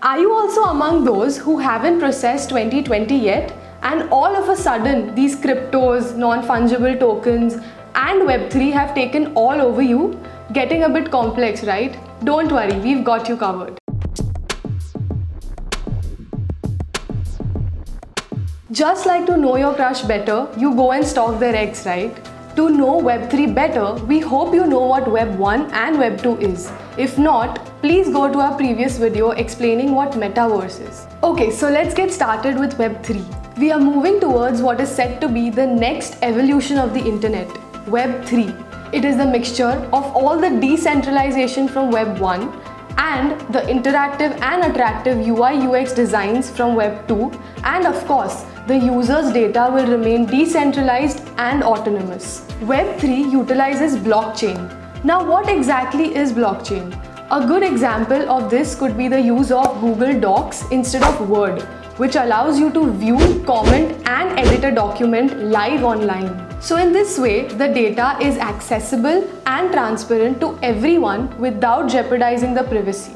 Are you also among those who haven't processed 2020 yet? And all of a sudden, these cryptos, non-fungible tokens, and Web3 have taken all over you? Getting a bit complex, right? Don't worry, we've got you covered. Just like to know your crush better, you go and stalk their ex, right? To know Web3 better, we hope you know what Web 1 and Web 2 is. If not, please go to our previous video explaining what Metaverse is. Okay, so let's get started with Web 3. We are moving towards what is said to be the next evolution of the internet, Web 3. It is the mixture of all the decentralization from Web 1 and the interactive and attractive UI UX designs from Web 2, and of course, the user's data will remain decentralized and autonomous. Web 3 utilizes blockchain. Now, what exactly is blockchain? A good example of this could be the use of Google Docs instead of Word, which allows you to view, comment, and edit a document live online. So in this way, the data is accessible and transparent to everyone without jeopardizing the privacy.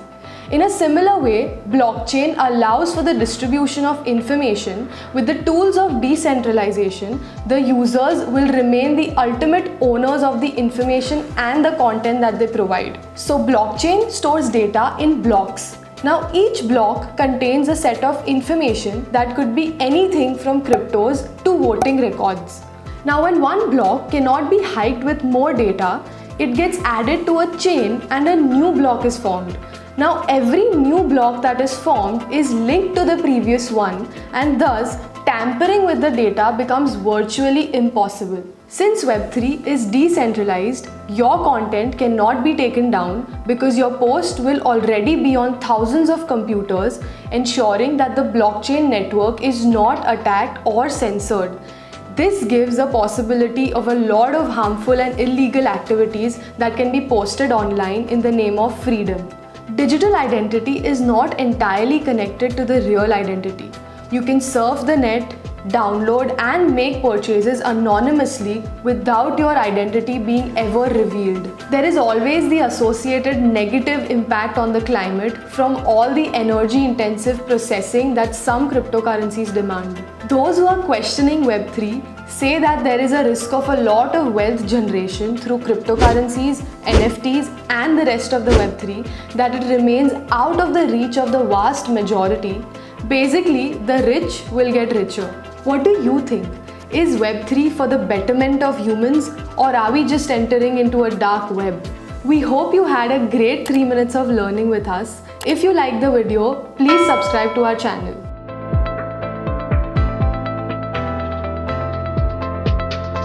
In a similar way, blockchain allows for the distribution of information. With the tools of decentralization, the users will remain the ultimate owners of the information and the content that they provide. So blockchain stores data in blocks. Now each block contains a set of information that could be anything from cryptos to voting records. Now when one block cannot be hiked with more data, it gets added to a chain and a new block is formed. Now every new block that is formed is linked to the previous one, and thus tampering with the data becomes virtually impossible. Since Web3 is decentralized, your content cannot be taken down because your post will already be on thousands of computers, ensuring that the blockchain network is not attacked or censored. This gives a possibility of a lot of harmful and illegal activities that can be posted online in the name of freedom. Digital identity is not entirely connected to the real identity. You can surf the net, download and make purchases anonymously without your identity being ever revealed. There is always the associated negative impact on the climate from all the energy-intensive processing that some cryptocurrencies demand. Those who are questioning Web3 say that there is a risk of a lot of wealth generation through cryptocurrencies, NFTs and the rest of the Web3, that it remains out of the reach of the vast majority. Basically, the rich will get richer. What do you think? Is Web3 for the betterment of humans, or are we just entering into a dark web? We hope you had a great 3 minutes of learning with us. If you liked the video, please subscribe to our channel.